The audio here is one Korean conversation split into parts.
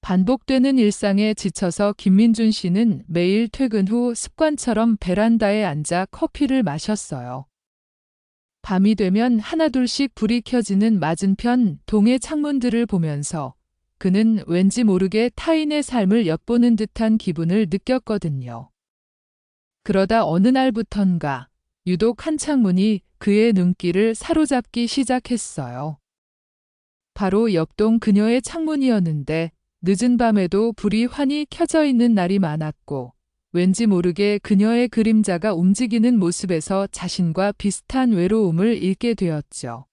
반복되는 일상에 지쳐서 김민준 씨는 매일 퇴근 후 습관처럼 베란다에 앉아 커피를 마셨어요. 밤이 되면 하나둘씩 불이 켜지는 맞은편 동의 창문들을 보면서 그는 왠지 모르게 타인의 삶을 엿보는 듯한 기분을 느꼈거든요. 그러다 어느 날부턴가 유독 한 창문이 그의 눈길을 사로잡기 시작했어요. 바로 옆동 그녀의 창문이었는데 늦은 밤에도 불이 환히 켜져 있는 날이 많았고 왠지 모르게 그녀의 그림자가 움직이는 모습에서 자신과 비슷한 외로움을 잃게 되었죠.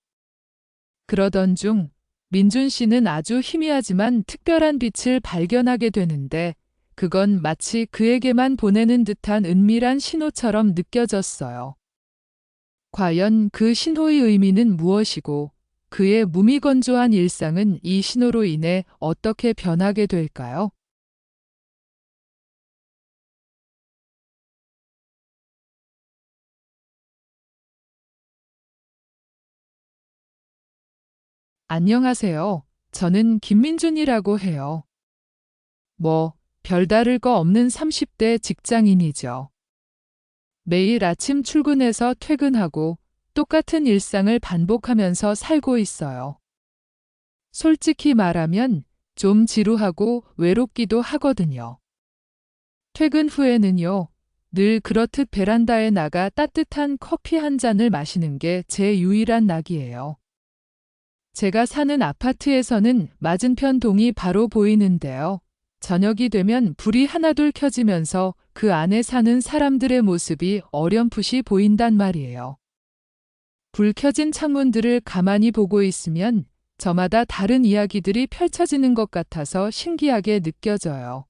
그러던 중 민준 씨는 아주 희미하지만 특별한 빛을 발견하게 되는데 그건 마치 그에게만 보내는 듯한 은밀한 신호처럼 느껴졌어요. 과연 그 신호의 의미는 무엇이고 그의 무미건조한 일상은 이 신호로 인해 어떻게 변하게 될까요? 안녕하세요. 저는 김민준이라고 해요. 별다를 거 없는 30대 직장인이죠. 매일 아침 출근해서 퇴근하고 똑같은 일상을 반복하면서 살고 있어요. 솔직히 말하면 좀 지루하고 외롭기도 하거든요. 퇴근 후에는요, 늘 그렇듯 베란다에 나가 따뜻한 커피 한 잔을 마시는 게 제 유일한 낙이에요. 제가 사는 아파트에서는 맞은편 동이 바로 보이는데요. 저녁이 되면 불이 하나둘 켜지면서 그 안에 사는 사람들의 모습이 어렴풋이 보인단 말이에요. 불 켜진 창문들을 가만히 보고 있으면 저마다 다른 이야기들이 펼쳐지는 것 같아서 신기하게 느껴져요.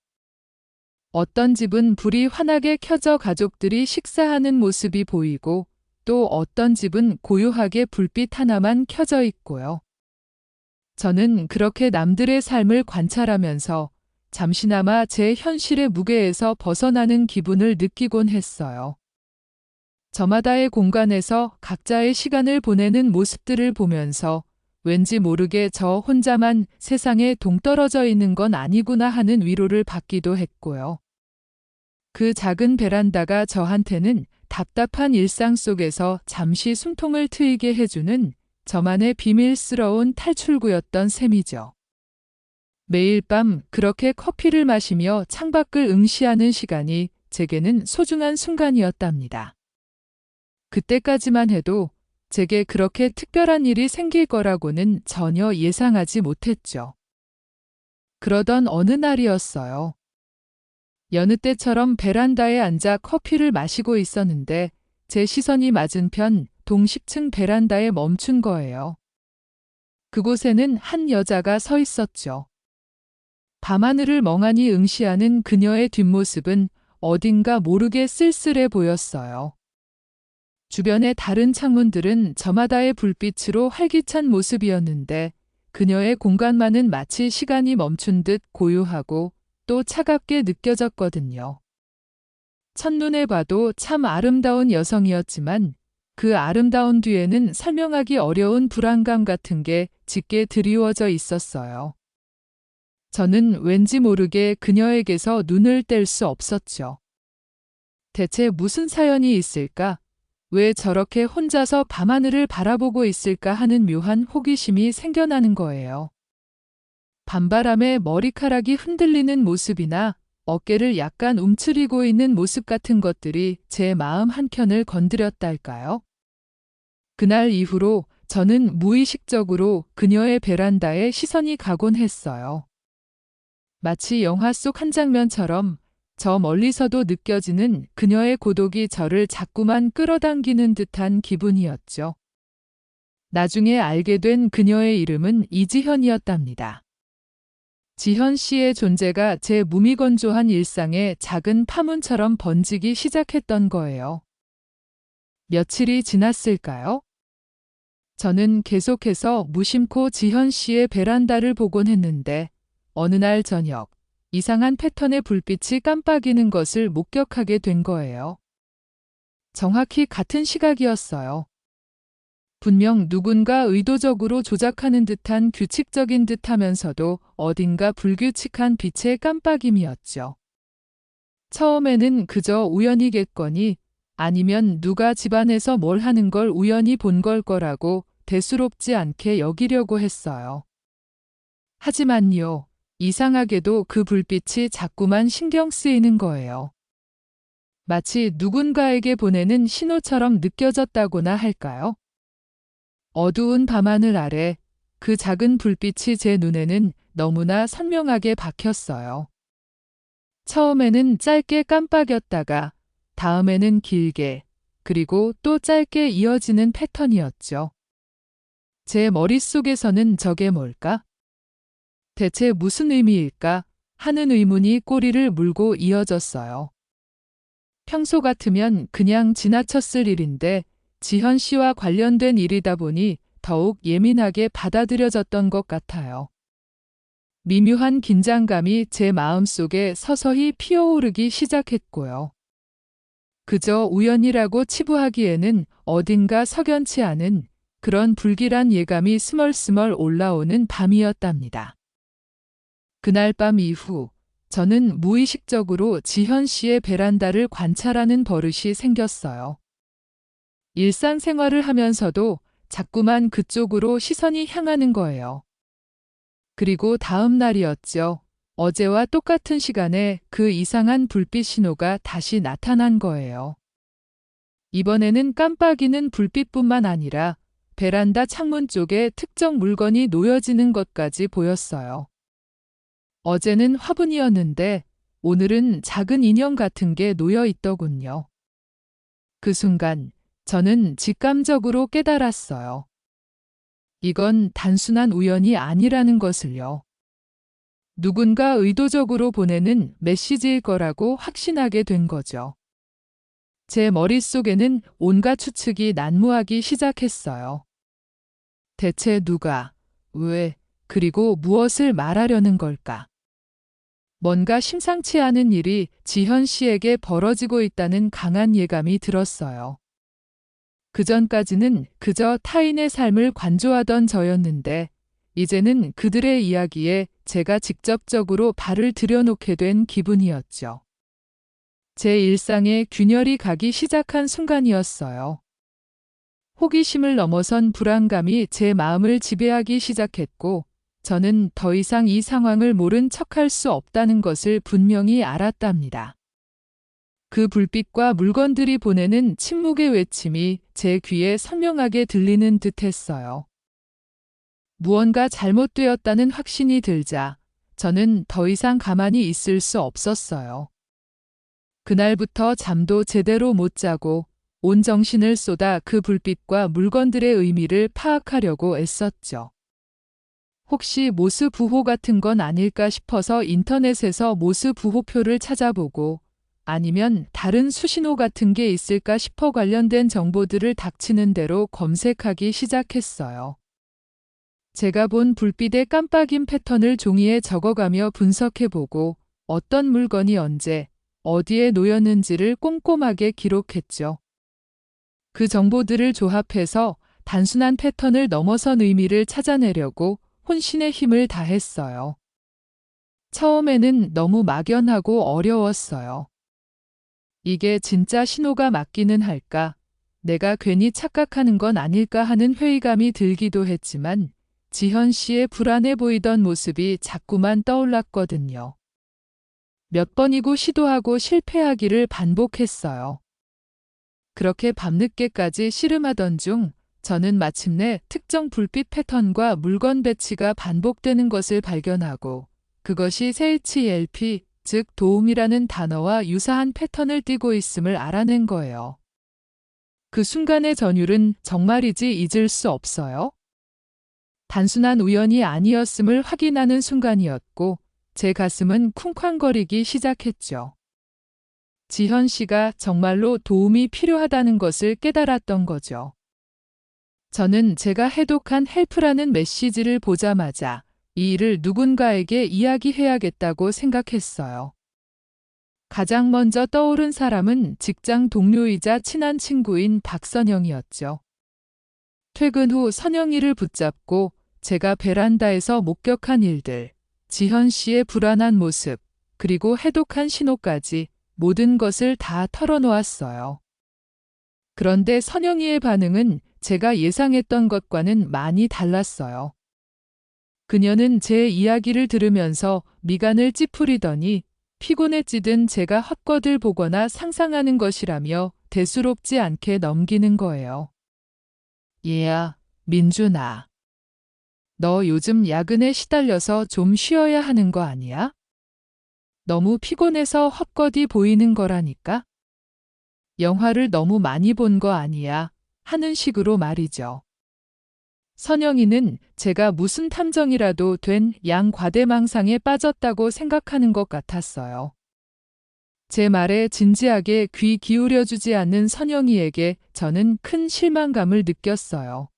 어떤 집은 불이 환하게 켜져 가족들이 식사하는 모습이 보이고 또 어떤 집은 고요하게 불빛 하나만 켜져 있고요. 저는 그렇게 남들의 삶을 관찰하면서 잠시나마 제 현실의 무게에서 벗어나는 기분을 느끼곤 했어요. 저마다의 공간에서 각자의 시간을 보내는 모습들을 보면서 왠지 모르게 저 혼자만 세상에 동떨어져 있는 건 아니구나 하는 위로를 받기도 했고요. 그 작은 베란다가 저한테는 답답한 일상 속에서 잠시 숨통을 트이게 해주는 저만의 비밀스러운 탈출구였던 셈이죠. 매일 밤 그렇게 커피를 마시며 창밖을 응시하는 시간이 제게는 소중한 순간이었답니다. 그때까지만 해도 제게 그렇게 특별한 일이 생길 거라고는 전혀 예상하지 못했죠. 그러던 어느 날이었어요. 여느 때처럼 베란다에 앉아 커피를 마시고 있었는데 제 시선이 맞은편 동 10층 베란다에 멈춘 거예요. 그곳에는 한 여자가 서 있었죠. 밤하늘을 멍하니 응시하는 그녀의 뒷모습은 어딘가 모르게 쓸쓸해 보였어요. 주변의 다른 창문들은 저마다의 불빛으로 활기찬 모습이었는데 그녀의 공간만은 마치 시간이 멈춘 듯 고요하고 또 차갑게 느껴졌거든요. 첫눈에 봐도 참 아름다운 여성이었지만 그 아름다운 뒤에는 설명하기 어려운 불안감 같은 게 짙게 드리워져 있었어요. 저는 왠지 모르게 그녀에게서 눈을 뗄 수 없었죠. 대체 무슨 사연이 있을까? 왜 저렇게 혼자서 밤하늘을 바라보고 있을까 하는 묘한 호기심이 생겨나는 거예요. 밤바람에 머리카락이 흔들리는 모습이나 어깨를 약간 움츠리고 있는 모습 같은 것들이 제 마음 한켠을 건드렸달까요? 그날 이후로 저는 무의식적으로 그녀의 베란다에 시선이 가곤 했어요. 마치 영화 속 한 장면처럼 저 멀리서도 느껴지는 그녀의 고독이 저를 자꾸만 끌어당기는 듯한 기분이었죠. 나중에 알게 된 그녀의 이름은 이지현이었답니다. 지현 씨의 존재가 제 무미건조한 일상에 작은 파문처럼 번지기 시작했던 거예요. 며칠이 지났을까요? 저는 계속해서 무심코 지현 씨의 베란다를 보곤 했는데 어느 날 저녁 이상한 패턴의 불빛이 깜빡이는 것을 목격하게 된 거예요. 정확히 같은 시각이었어요. 분명 누군가 의도적으로 조작하는 듯한 규칙적인 듯하면서도 어딘가 불규칙한 빛의 깜빡임이었죠. 처음에는 그저 우연이겠거니 아니면 누가 집안에서 뭘 하는 걸 우연히 본 걸 거라고 대수롭지 않게 여기려고 했어요. 하지만요, 이상하게도 그 불빛이 자꾸만 신경 쓰이는 거예요. 마치 누군가에게 보내는 신호처럼 느껴졌다고나 할까요? 어두운 밤하늘 아래 그 작은 불빛이 제 눈에는 너무나 선명하게 박혔어요. 처음에는 짧게 깜빡였다가 다음에는 길게 그리고 또 짧게 이어지는 패턴이었죠. 제 머릿속에서는 저게 뭘까? 대체 무슨 의미일까? 하는 의문이 꼬리를 물고 이어졌어요. 평소 같으면 그냥 지나쳤을 일인데 지현 씨와 관련된 일이다 보니 더욱 예민하게 받아들여졌던 것 같아요. 미묘한 긴장감이 제 마음속에 서서히 피어오르기 시작했고요. 그저 우연이라고 치부하기에는 어딘가 석연치 않은 그런 불길한 예감이 스멀스멀 올라오는 밤이었답니다. 그날 밤 이후 저는 무의식적으로 지현 씨의 베란다를 관찰하는 버릇이 생겼어요. 일상생활을 하면서도 자꾸만 그쪽으로 시선이 향하는 거예요. 그리고 다음 날이었죠. 어제와 똑같은 시간에 그 이상한 불빛 신호가 다시 나타난 거예요. 이번에는 깜빡이는 불빛뿐만 아니라 베란다 창문 쪽에 특정 물건이 놓여지는 것까지 보였어요. 어제는 화분이었는데 오늘은 작은 인형 같은 게 놓여 있더군요. 그 순간 저는 직감적으로 깨달았어요. 이건 단순한 우연이 아니라는 것을요. 누군가 의도적으로 보내는 메시지일 거라고 확신하게 된 거죠. 제 머릿속에는 온갖 추측이 난무하기 시작했어요. 대체 누가, 왜, 그리고 무엇을 말하려는 걸까? 뭔가 심상치 않은 일이 지현 씨에게 벌어지고 있다는 강한 예감이 들었어요. 그전까지는 그저 타인의 삶을 관조하던 저였는데 이제는 그들의 이야기에 제가 직접적으로 발을 들여놓게 된 기분이었죠. 제 일상에 균열이 가기 시작한 순간이었어요. 호기심을 넘어선 불안감이 제 마음을 지배하기 시작했고 저는 더 이상 이 상황을 모른 척할 수 없다는 것을 분명히 알았답니다. 그 불빛과 물건들이 보내는 침묵의 외침이 제 귀에 선명하게 들리는 듯했어요. 무언가 잘못되었다는 확신이 들자 저는 더 이상 가만히 있을 수 없었어요. 그날부터 잠도 제대로 못 자고 온 정신을 쏟아 그 불빛과 물건들의 의미를 파악하려고 애썼죠. 혹시 모스 부호 같은 건 아닐까 싶어서 인터넷에서 모스 부호표를 찾아보고 아니면 다른 수신호 같은 게 있을까 싶어 관련된 정보들을 닥치는 대로 검색하기 시작했어요. 제가 본 불빛의 깜빡임 패턴을 종이에 적어가며 분석해보고 어떤 물건이 언제, 어디에 놓였는지를 꼼꼼하게 기록했죠. 그 정보들을 조합해서 단순한 패턴을 넘어선 의미를 찾아내려고 혼신의 힘을 다했어요. 처음에는 너무 막연하고 어려웠어요. 이게 진짜 신호가 맞기는 할까? 내가 괜히 착각하는 건 아닐까 하는 회의감이 들기도 했지만 지현 씨의 불안해 보이던 모습이 자꾸만 떠올랐거든요. 몇 번이고 시도하고 실패하기를 반복했어요. 그렇게 밤늦게까지 씨름하던 중 저는 마침내 특정 불빛 패턴과 물건 배치가 반복되는 것을 발견하고 그것이 CHLP, 즉 도움이라는 단어와 유사한 패턴을 띠고 있음을 알아낸 거예요. 그 순간의 전율은 정말이지 잊을 수 없어요. 단순한 우연이 아니었음을 확인하는 순간이었고 제 가슴은 쿵쾅거리기 시작했죠. 지현 씨가 정말로 도움이 필요하다는 것을 깨달았던 거죠. 저는 제가 해독한 헬프라는 메시지를 보자마자 이 일을 누군가에게 이야기해야겠다고 생각했어요. 가장 먼저 떠오른 사람은 직장 동료이자 친한 친구인 박선영이었죠. 퇴근 후 선영이를 붙잡고 제가 베란다에서 목격한 일들, 지현 씨의 불안한 모습, 그리고 해독한 신호까지 모든 것을 다 털어놓았어요. 그런데 선영이의 반응은 제가 예상했던 것과는 많이 달랐어요. 그녀는 제 이야기를 들으면서 미간을 찌푸리더니 피곤에 찌든 제가 헛것을 보거나 상상하는 것이라며 대수롭지 않게 넘기는 거예요. 얘야, 민준아. 너 요즘 야근에 시달려서 좀 쉬어야 하는 거 아니야? 너무 피곤해서 헛것이 보이는 거라니까? 영화를 너무 많이 본 거 아니야? 하는 식으로 말이죠. 선영이는 제가 무슨 탐정이라도 된 양과대망상에 빠졌다고 생각하는 것 같았어요. 제 말에 진지하게 귀 기울여주지 않는 선영이에게 저는 큰 실망감을 느꼈어요.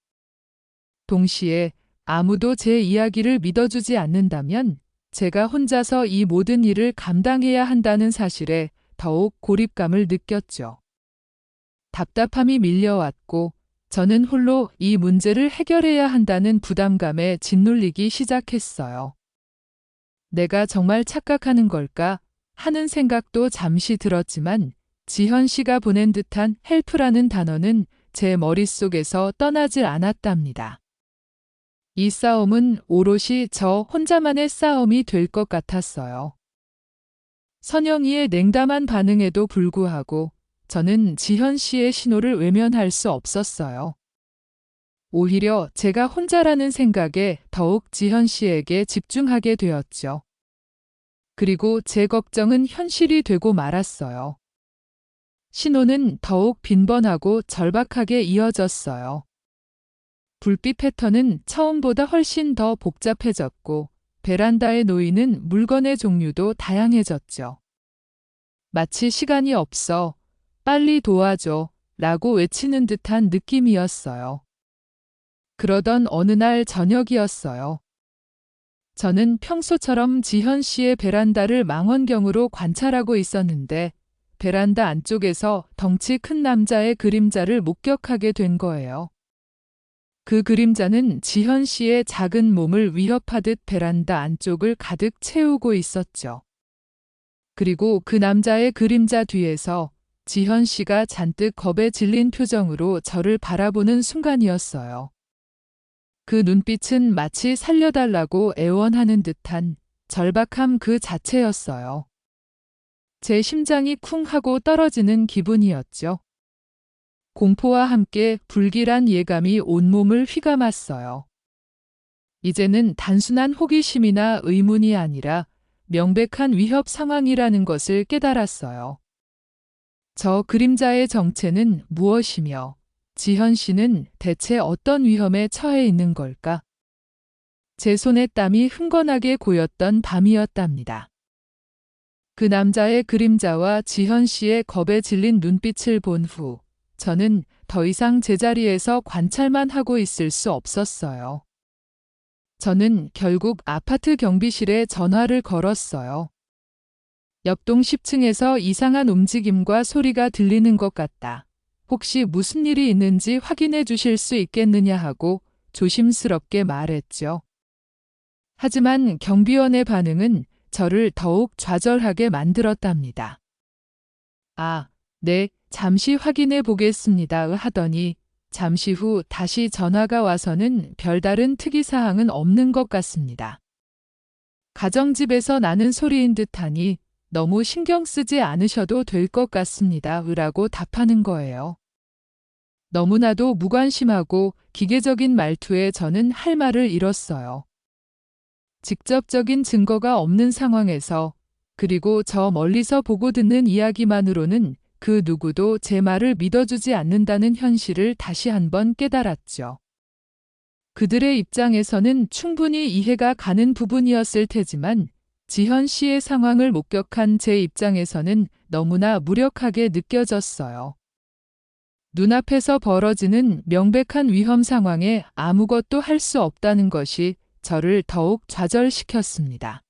동시에 아무도 제 이야기를 믿어주지 않는다면 제가 혼자서 이 모든 일을 감당해야 한다는 사실에 더욱 고립감을 느꼈죠. 답답함이 밀려왔고 저는 홀로 이 문제를 해결해야 한다는 부담감에 짓눌리기 시작했어요. 내가 정말 착각하는 걸까 하는 생각도 잠시 들었지만 지현 씨가 보낸 듯한 헬프라는 단어는 제 머릿속에서 떠나질 않았답니다. 이 싸움은 오롯이 저 혼자만의 싸움이 될 것 같았어요. 선영이의 냉담한 반응에도 불구하고 저는 지현 씨의 신호를 외면할 수 없었어요. 오히려 제가 혼자라는 생각에 더욱 지현 씨에게 집중하게 되었죠. 그리고 제 걱정은 현실이 되고 말았어요. 신호는 더욱 빈번하고 절박하게 이어졌어요. 불빛 패턴은 처음보다 훨씬 더 복잡해졌고 베란다에 놓이는 물건의 종류도 다양해졌죠. 마치 시간이 없어, 빨리 도와줘 라고 외치는 듯한 느낌이었어요. 그러던 어느 날 저녁이었어요. 저는 평소처럼 지현 씨의 베란다를 망원경으로 관찰하고 있었는데 베란다 안쪽에서 덩치 큰 남자의 그림자를 목격하게 된 거예요. 그 그림자는 지현 씨의 작은 몸을 위협하듯 베란다 안쪽을 가득 채우고 있었죠. 그리고 그 남자의 그림자 뒤에서 지현 씨가 잔뜩 겁에 질린 표정으로 저를 바라보는 순간이었어요. 그 눈빛은 마치 살려달라고 애원하는 듯한 절박함 그 자체였어요. 제 심장이 쿵 하고 떨어지는 기분이었죠. 공포와 함께 불길한 예감이 온몸을 휘감았어요. 이제는 단순한 호기심이나 의문이 아니라 명백한 위협 상황이라는 것을 깨달았어요. 저 그림자의 정체는 무엇이며 지현 씨는 대체 어떤 위험에 처해 있는 걸까? 제 손에 땀이 흥건하게 고였던 밤이었답니다. 그 남자의 그림자와 지현 씨의 겁에 질린 눈빛을 본 후 저는 더 이상 제자리에서 관찰만 하고 있을 수 없었어요. 저는 결국 아파트 경비실에 전화를 걸었어요. 옆동 10층에서 이상한 움직임과 소리가 들리는 것 같다. 혹시 무슨 일이 있는지 확인해 주실 수 있겠느냐 하고 조심스럽게 말했죠. 하지만 경비원의 반응은 저를 더욱 좌절하게 만들었답니다. 아, 네, 잠시 확인해 보겠습니다 하더니 잠시 후 다시 전화가 와서는 별다른 특이사항은 없는 것 같습니다. 가정집에서 나는 소리인 듯하니 너무 신경 쓰지 않으셔도 될 것 같습니다 라고 답하는 거예요. 너무나도 무관심하고 기계적인 말투에 저는 할 말을 잃었어요. 직접적인 증거가 없는 상황에서 그리고 저 멀리서 보고 듣는 이야기만으로는 그 누구도 제 말을 믿어주지 않는다는 현실을 다시 한번 깨달았죠. 그들의 입장에서는 충분히 이해가 가는 부분이었을 테지만 지현 씨의 상황을 목격한 제 입장에서는 너무나 무력하게 느껴졌어요. 눈앞에서 벌어지는 명백한 위험 상황에 아무것도 할 수 없다는 것이 저를 더욱 좌절시켰습니다.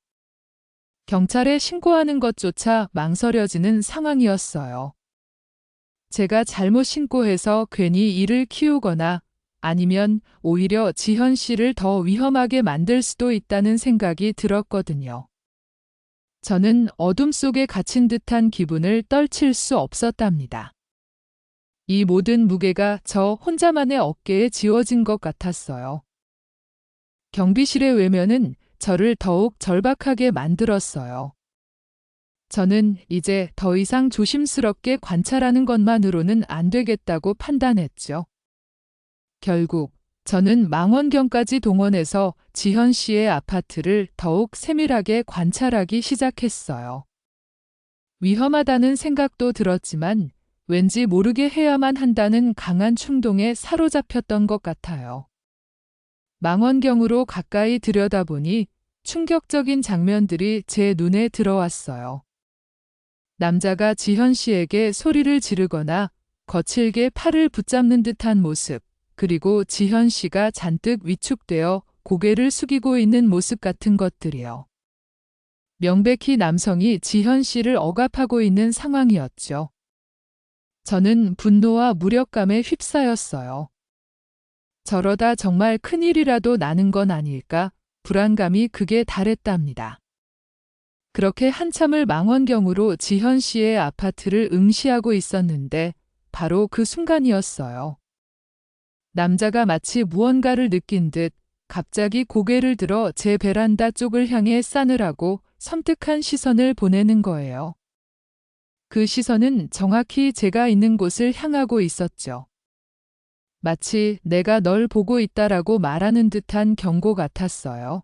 경찰에 신고하는 것조차 망설여지는 상황이었어요. 제가 잘못 신고해서 괜히 일을 키우거나 아니면 오히려 지현 씨를 더 위험하게 만들 수도 있다는 생각이 들었거든요. 저는 어둠 속에 갇힌 듯한 기분을 떨칠 수 없었답니다. 이 모든 무게가 저 혼자만의 어깨에 지워진 것 같았어요. 경비실의 외면은 저를 더욱 절박하게 만들었어요. 저는 이제 더 이상 조심스럽게 관찰하는 것만으로는 안 되겠다고 판단했죠. 결국 저는 망원경까지 동원해서 지현 씨의 아파트를 더욱 세밀하게 관찰하기 시작했어요. 위험하다는 생각도 들었지만 왠지 모르게 해야만 한다는 강한 충동에 사로잡혔던 것 같아요. 망원경으로 가까이 들여다보니 충격적인 장면들이 제 눈에 들어왔어요. 남자가 지현 씨에게 소리를 지르거나 거칠게 팔을 붙잡는 듯한 모습, 그리고 지현 씨가 잔뜩 위축되어 고개를 숙이고 있는 모습 같은 것들이요. 명백히 남성이 지현 씨를 억압하고 있는 상황이었죠. 저는 분노와 무력감에 휩싸였어요. 저러다 정말 큰일이라도 나는 건 아닐까? 불안감이 극에 달했답니다. 그렇게 한참을 망원경으로 지현 씨의 아파트를 응시하고 있었는데 바로 그 순간이었어요. 남자가 마치 무언가를 느낀 듯 갑자기 고개를 들어 제 베란다 쪽을 향해 싸늘하고 섬뜩한 시선을 보내는 거예요. 그 시선은 정확히 제가 있는 곳을 향하고 있었죠. 마치 내가 널 보고 있다라고 말하는 듯한 경고 같았어요.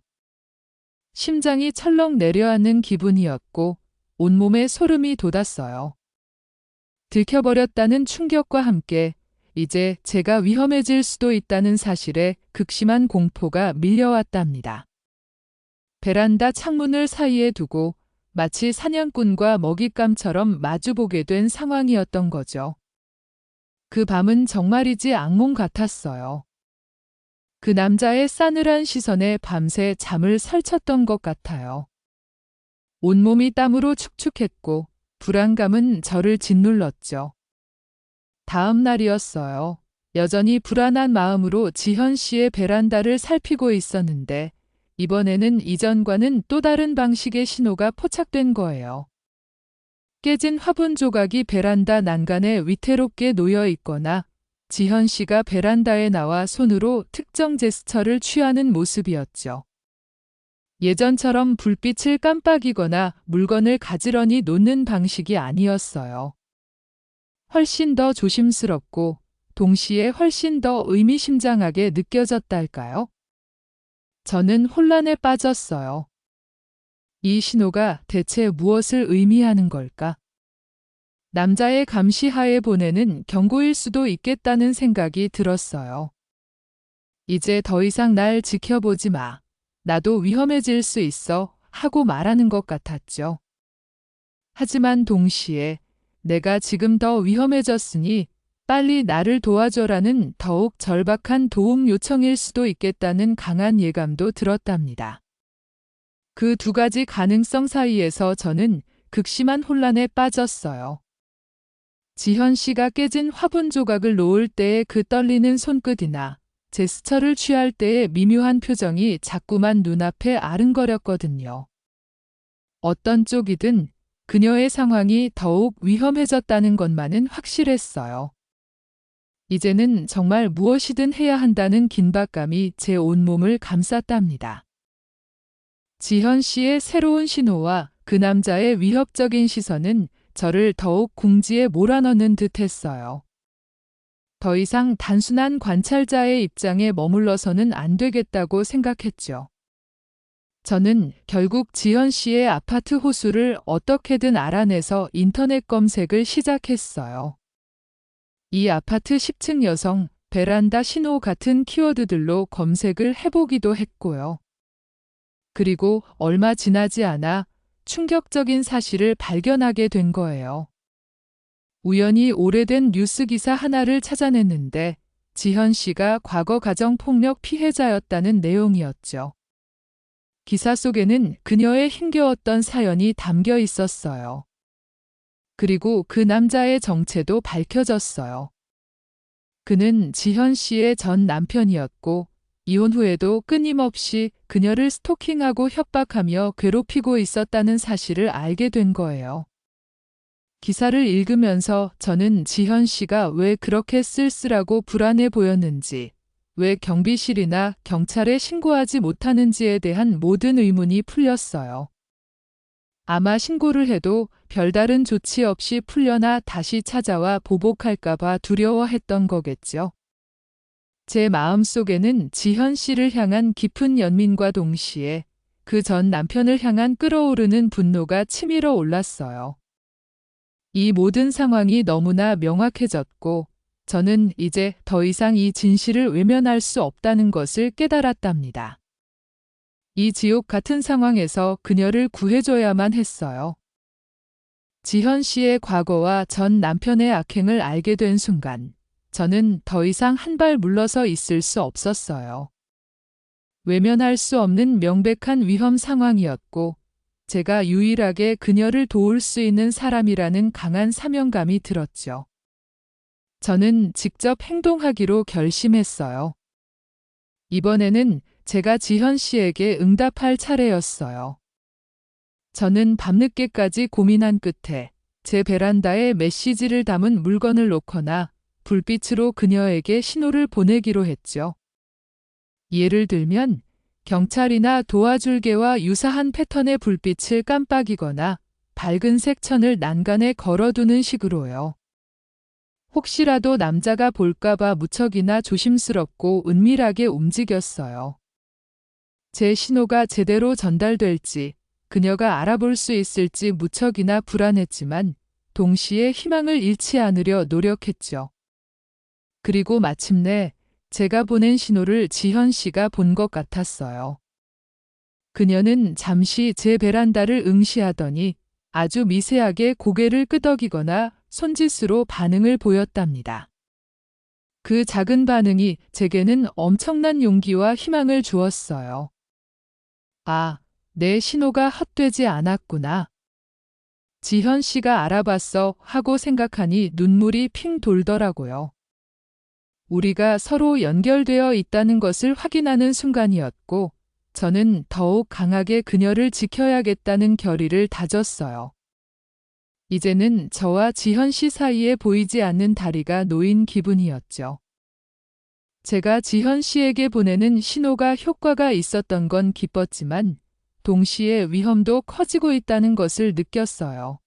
심장이 철렁 내려앉는 기분이었고 온몸에 소름이 돋았어요. 들켜버렸다는 충격과 함께 이제 제가 위험해질 수도 있다는 사실에 극심한 공포가 밀려왔답니다. 베란다 창문을 사이에 두고 마치 사냥꾼과 먹잇감처럼 마주보게 된 상황이었던 거죠. 그 밤은 정말이지 악몽 같았어요. 그 남자의 싸늘한 시선에 밤새 잠을 설쳤던 것 같아요. 온몸이 땀으로 축축했고 불안감은 저를 짓눌렀죠. 다음 날이었어요. 여전히 불안한 마음으로 지현 씨의 베란다를 살피고 있었는데 이번에는 이전과는 또 다른 방식의 신호가 포착된 거예요. 깨진 화분 조각이 베란다 난간에 위태롭게 놓여 있거나 지현 씨가 베란다에 나와 손으로 특정 제스처를 취하는 모습이었죠. 예전처럼 불빛을 깜빡이거나 물건을 가지런히 놓는 방식이 아니었어요. 훨씬 더 조심스럽고 동시에 훨씬 더 의미심장하게 느껴졌달까요? 저는 혼란에 빠졌어요. 이 신호가 대체 무엇을 의미하는 걸까? 남자의 감시하에 보내는 경고일 수도 있겠다는 생각이 들었어요. 이제 더 이상 날 지켜보지 마. 나도 위험해질 수 있어 하고 말하는 것 같았죠. 하지만 동시에 내가 지금 더 위험해졌으니 빨리 나를 도와줘라는 더욱 절박한 도움 요청일 수도 있겠다는 강한 예감도 들었답니다. 그 두 가지 가능성 사이에서 저는 극심한 혼란에 빠졌어요. 지현 씨가 깨진 화분 조각을 놓을 때의 그 떨리는 손끝이나 제스처를 취할 때의 미묘한 표정이 자꾸만 눈앞에 아른거렸거든요. 어떤 쪽이든 그녀의 상황이 더욱 위험해졌다는 것만은 확실했어요. 이제는 정말 무엇이든 해야 한다는 긴박감이 제 온몸을 감쌌답니다. 지현 씨의 새로운 신호와 그 남자의 위협적인 시선은 저를 더욱 궁지에 몰아넣는 듯했어요. 더 이상 단순한 관찰자의 입장에 머물러서는 안 되겠다고 생각했죠. 저는 결국 지현 씨의 아파트 호수를 어떻게든 알아내서 인터넷 검색을 시작했어요. 이 아파트 10층 여성, 베란다 신호 같은 키워드들로 검색을 해보기도 했고요. 그리고 얼마 지나지 않아 충격적인 사실을 발견하게 된 거예요. 우연히 오래된 뉴스 기사 하나를 찾아냈는데 지현 씨가 과거 가정폭력 피해자였다는 내용이었죠. 기사 속에는 그녀의 힘겨웠던 사연이 담겨 있었어요. 그리고 그 남자의 정체도 밝혀졌어요. 그는 지현 씨의 전 남편이었고 이혼 후에도 끊임없이 그녀를 스토킹하고 협박하며 괴롭히고 있었다는 사실을 알게 된 거예요. 기사를 읽으면서 저는 지현 씨가 왜 그렇게 쓸쓸하고 불안해 보였는지, 왜 경비실이나 경찰에 신고하지 못하는지에 대한 모든 의문이 풀렸어요. 아마 신고를 해도 별다른 조치 없이 풀려나 다시 찾아와 보복할까봐 두려워했던 거겠죠. 제 마음속에는 지현 씨를 향한 깊은 연민과 동시에 그 전 남편을 향한 끓어오르는 분노가 치밀어 올랐어요. 이 모든 상황이 너무나 명확해졌고 저는 이제 더 이상 이 진실을 외면할 수 없다는 것을 깨달았답니다. 이 지옥 같은 상황에서 그녀를 구해줘야만 했어요. 지현 씨의 과거와 전 남편의 악행을 알게 된 순간 저는 더 이상 한 발 물러서 있을 수 없었어요. 외면할 수 없는 명백한 위험 상황이었고 제가 유일하게 그녀를 도울 수 있는 사람이라는 강한 사명감이 들었죠. 저는 직접 행동하기로 결심했어요. 이번에는 제가 지현 씨에게 응답할 차례였어요. 저는 밤늦게까지 고민한 끝에 제 베란다에 메시지를 담은 물건을 놓거나 불빛으로 그녀에게 신호를 보내기로 했죠. 예를 들면 경찰이나 도와줄게와 유사한 패턴의 불빛을 깜빡이거나 밝은색 천을 난간에 걸어두는 식으로요. 혹시라도 남자가 볼까봐 무척이나 조심스럽고 은밀하게 움직였어요. 제 신호가 제대로 전달될지 그녀가 알아볼 수 있을지 무척이나 불안했지만 동시에 희망을 잃지 않으려 노력했죠. 그리고 마침내 제가 보낸 신호를 지현 씨가 본 것 같았어요. 그녀는 잠시 제 베란다를 응시하더니 아주 미세하게 고개를 끄덕이거나 손짓으로 반응을 보였답니다. 그 작은 반응이 제게는 엄청난 용기와 희망을 주었어요. 아, 내 신호가 헛되지 않았구나. 지현 씨가 알아봤어 하고 생각하니 눈물이 핑 돌더라고요. 우리가 서로 연결되어 있다는 것을 확인하는 순간이었고, 저는 더욱 강하게 그녀를 지켜야겠다는 결의를 다졌어요. 이제는 저와 지현 씨 사이에 보이지 않는 다리가 놓인 기분이었죠. 제가 지현 씨에게 보내는 신호가 효과가 있었던 건 기뻤지만, 동시에 위험도 커지고 있다는 것을 느꼈어요.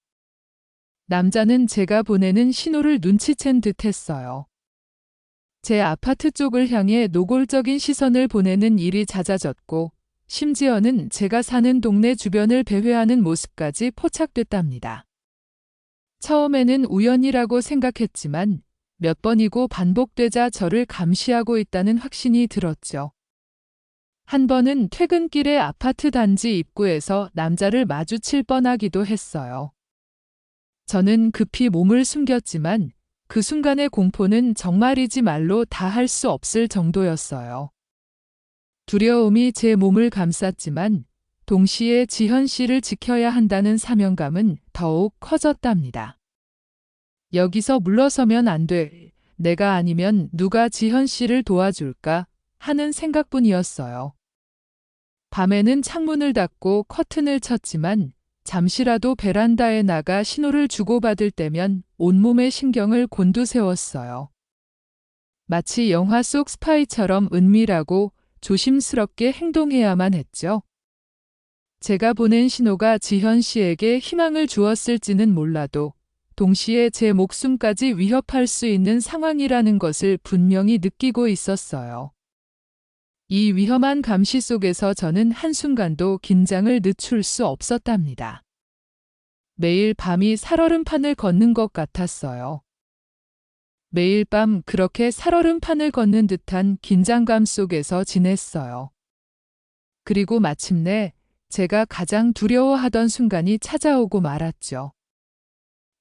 남자는 제가 보내는 신호를 눈치챈 듯 했어요. 제 아파트 쪽을 향해 노골적인 시선을 보내는 일이 잦아졌고 심지어는 제가 사는 동네 주변을 배회하는 모습까지 포착됐답니다. 처음에는 우연이라고 생각했지만 몇 번이고 반복되자 저를 감시하고 있다는 확신이 들었죠. 한 번은 퇴근길에 아파트 단지 입구에서 남자를 마주칠 뻔하기도 했어요. 저는 급히 몸을 숨겼지만 그 순간의 공포는 정말이지 말로 다 할 수 없을 정도였어요. 두려움이 제 몸을 감쌌지만 동시에 지현 씨를 지켜야 한다는 사명감은 더욱 커졌답니다. 여기서 물러서면 안 돼. 내가 아니면 누가 지현 씨를 도와줄까 하는 생각뿐이었어요. 밤에는 창문을 닫고 커튼을 쳤지만 잠시라도 베란다에 나가 신호를 주고받을 때면 온몸의 신경을 곤두세웠어요. 마치 영화 속 스파이처럼 은밀하고 조심스럽게 행동해야만 했죠. 제가 보낸 신호가 지현 씨에게 희망을 주었을지는 몰라도 동시에 제 목숨까지 위협할 수 있는 상황이라는 것을 분명히 느끼고 있었어요. 이 위험한 감시 속에서 저는 한순간도 긴장을 늦출 수 없었답니다. 매일 밤이 살얼음판을 걷는 것 같았어요. 매일 밤 그렇게 살얼음판을 걷는 듯한 긴장감 속에서 지냈어요. 그리고 마침내 제가 가장 두려워하던 순간이 찾아오고 말았죠.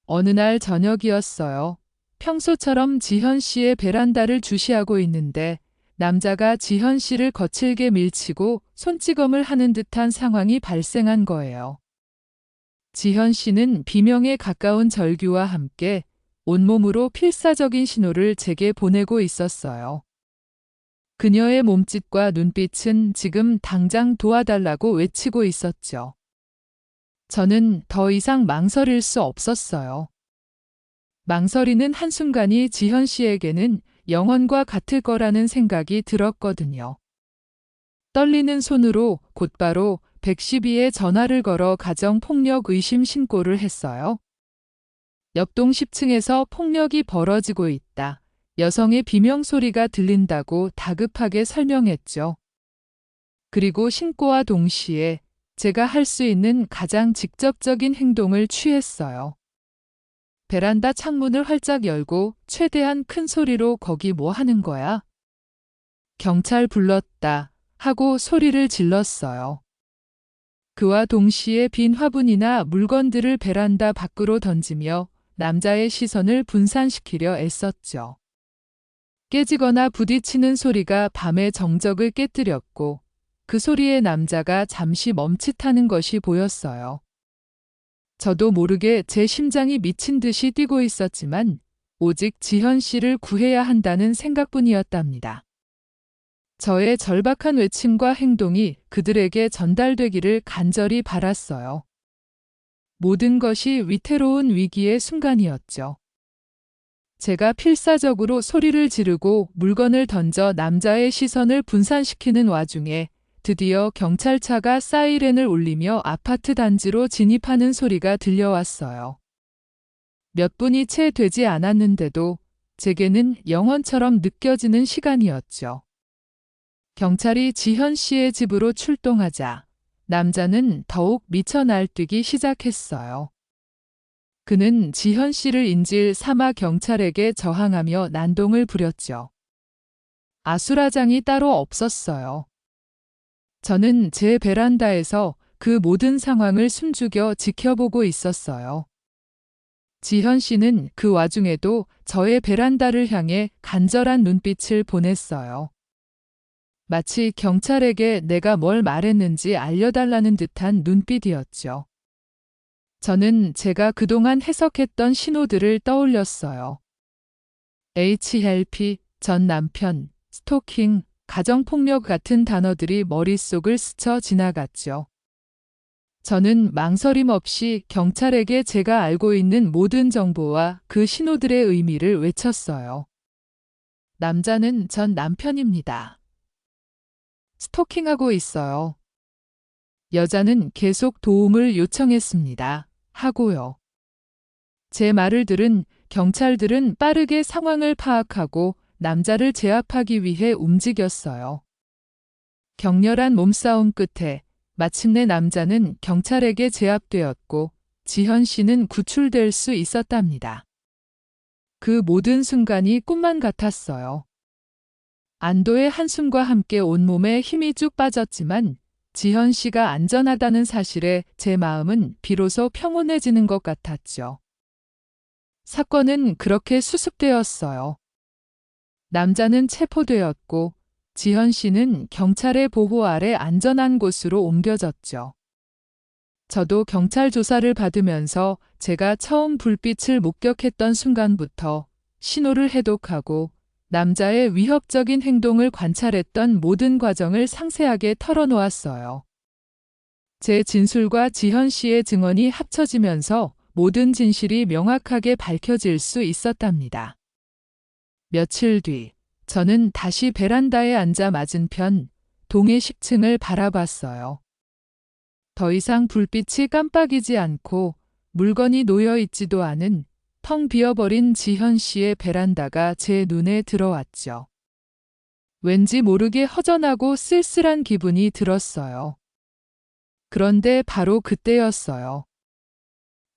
어느 날 저녁이었어요. 평소처럼 지현 씨의 베란다를 주시하고 있는데 남자가 지현 씨를 거칠게 밀치고 손찌검을 하는 듯한 상황이 발생한 거예요. 지현 씨는 비명에 가까운 절규와 함께 온몸으로 필사적인 신호를 제게 보내고 있었어요. 그녀의 몸짓과 눈빛은 지금 당장 도와달라고 외치고 있었죠. 저는 더 이상 망설일 수 없었어요. 망설이는 한순간이 지현 씨에게는 영원과 같을 거라는 생각이 들었거든요. 떨리는 손으로 곧바로 112에 전화를 걸어 가정폭력 의심 신고를 했어요. 옆동 10층에서 폭력이 벌어지고 있다. 여성의 비명소리가 들린다고 다급하게 설명했죠. 그리고 신고와 동시에 제가 할 수 있는 가장 직접적인 행동을 취했어요. 베란다 창문을 활짝 열고 최대한 큰 소리로 "거기 뭐 하는 거야? 경찰 불렀다." 하고 소리를 질렀어요. 그와 동시에 빈 화분이나 물건들을 베란다 밖으로 던지며 남자의 시선을 분산시키려 애썼죠. 깨지거나 부딪히는 소리가 밤의 정적을 깨뜨렸고 그 소리에 남자가 잠시 멈칫하는 것이 보였어요. 저도 모르게 제 심장이 미친 듯이 뛰고 있었지만 오직 지현 씨를 구해야 한다는 생각뿐이었답니다. 저의 절박한 외침과 행동이 그들에게 전달되기를 간절히 바랐어요. 모든 것이 위태로운 위기의 순간이었죠. 제가 필사적으로 소리를 지르고 물건을 던져 남자의 시선을 분산시키는 와중에 드디어 경찰차가 사이렌을 울리며 아파트 단지로 진입하는 소리가 들려왔어요. 몇 분이 채 되지 않았는데도 제게는 영원처럼 느껴지는 시간이었죠. 경찰이 지현 씨의 집으로 출동하자 남자는 더욱 미쳐 날뛰기 시작했어요. 그는 지현 씨를 인질 삼아 경찰에게 저항하며 난동을 부렸죠. 아수라장이 따로 없었어요. 저는 제 베란다에서 그 모든 상황을 숨죽여 지켜보고 있었어요. 지현 씨는 그 와중에도 저의 베란다를 향해 간절한 눈빛을 보냈어요. 마치 경찰에게 내가 뭘 말했는지 알려달라는 듯한 눈빛이었죠. 저는 제가 그동안 해석했던 신호들을 떠올렸어요. HLP, 전 남편, 스토킹, 가정폭력 같은 단어들이 머릿속을 스쳐 지나갔죠. 저는 망설임 없이 경찰에게 제가 알고 있는 모든 정보와 그 신호들의 의미를 외쳤어요. 남자는 전 남편입니다. 스토킹하고 있어요. 여자는 계속 도움을 요청했습니다. 하고요. 제 말을 들은 경찰들은 빠르게 상황을 파악하고 남자를 제압하기 위해 움직였어요. 격렬한 몸싸움 끝에 마침내 남자는 경찰에게 제압되었고 지현 씨는 구출될 수 있었답니다. 그 모든 순간이 꿈만 같았어요. 안도의 한숨과 함께 온몸에 힘이 쭉 빠졌지만 지현 씨가 안전하다는 사실에 제 마음은 비로소 평온해지는 것 같았죠. 사건은 그렇게 수습되었어요. 남자는 체포되었고 지현 씨는 경찰의 보호 아래 안전한 곳으로 옮겨졌죠. 저도 경찰 조사를 받으면서 제가 처음 불빛을 목격했던 순간부터 신호를 해독하고 남자의 위협적인 행동을 관찰했던 모든 과정을 상세하게 털어놓았어요. 제 진술과 지현 씨의 증언이 합쳐지면서 모든 진실이 명확하게 밝혀질 수 있었답니다. 며칠 뒤, 저는 다시 베란다에 앉아 맞은편 동의 10층을 바라봤어요. 더 이상 불빛이 깜빡이지 않고 물건이 놓여 있지도 않은 텅 비어버린 지현 씨의 베란다가 제 눈에 들어왔죠. 왠지 모르게 허전하고 쓸쓸한 기분이 들었어요. 그런데 바로 그때였어요.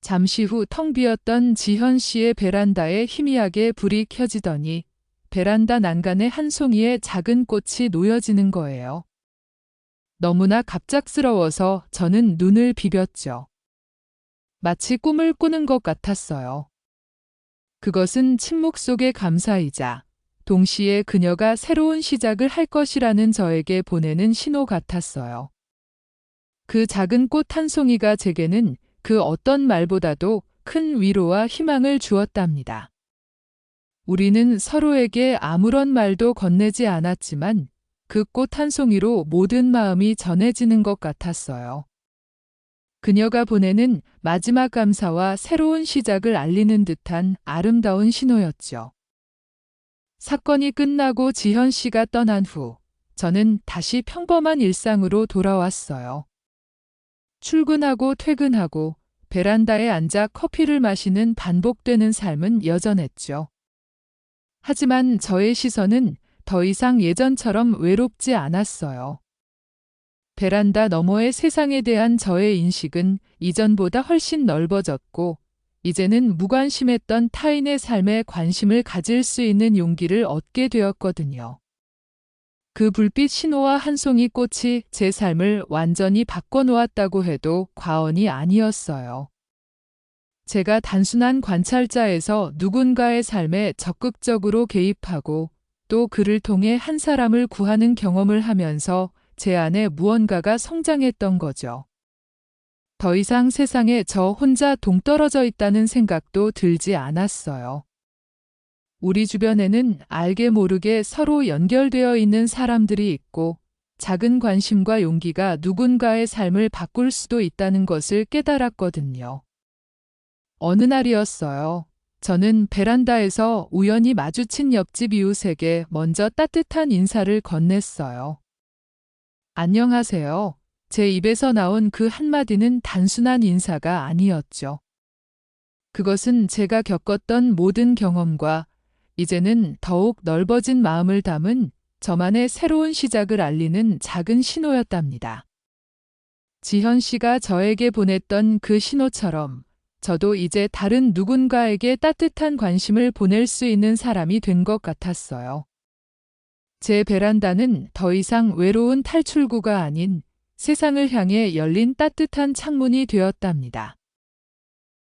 잠시 후 텅 비었던 지현 씨의 베란다에 희미하게 불이 켜지더니 베란다 난간에 한 송이의 작은 꽃이 놓여지는 거예요. 너무나 갑작스러워서 저는 눈을 비볐죠. 마치 꿈을 꾸는 것 같았어요. 그것은 침묵 속의 감사이자 동시에 그녀가 새로운 시작을 할 것이라는 저에게 보내는 신호 같았어요. 그 작은 꽃 한 송이가 제게는 그 어떤 말보다도 큰 위로와 희망을 주었답니다. 우리는 서로에게 아무런 말도 건네지 않았지만 그 꽃 한 송이로 모든 마음이 전해지는 것 같았어요. 그녀가 보내는 마지막 감사와 새로운 시작을 알리는 듯한 아름다운 신호였죠. 사건이 끝나고 지현 씨가 떠난 후 저는 다시 평범한 일상으로 돌아왔어요. 출근하고 퇴근하고 베란다에 앉아 커피를 마시는 반복되는 삶은 여전했죠. 하지만 저의 시선은 더 이상 예전처럼 외롭지 않았어요. 베란다 너머의 세상에 대한 저의 인식은 이전보다 훨씬 넓어졌고, 이제는 무관심했던 타인의 삶에 관심을 가질 수 있는 용기를 얻게 되었거든요. 그 불빛 신호와 한 송이 꽃이 제 삶을 완전히 바꿔놓았다고 해도 과언이 아니었어요. 제가 단순한 관찰자에서 누군가의 삶에 적극적으로 개입하고 또 그를 통해 한 사람을 구하는 경험을 하면서 제 안에 무언가가 성장했던 거죠. 더 이상 세상에 저 혼자 동떨어져 있다는 생각도 들지 않았어요. 우리 주변에는 알게 모르게 서로 연결되어 있는 사람들이 있고 작은 관심과 용기가 누군가의 삶을 바꿀 수도 있다는 것을 깨달았거든요. 어느 날이었어요. 저는 베란다에서 우연히 마주친 옆집 이웃에게 먼저 따뜻한 인사를 건넸어요. 안녕하세요. 제 입에서 나온 그 한마디는 단순한 인사가 아니었죠. 그것은 제가 겪었던 모든 경험과 이제는 더욱 넓어진 마음을 담은 저만의 새로운 시작을 알리는 작은 신호였답니다. 지현 씨가 저에게 보냈던 그 신호처럼 저도 이제 다른 누군가에게 따뜻한 관심을 보낼 수 있는 사람이 된 것 같았어요. 제 베란다는 더 이상 외로운 탈출구가 아닌 세상을 향해 열린 따뜻한 창문이 되었답니다.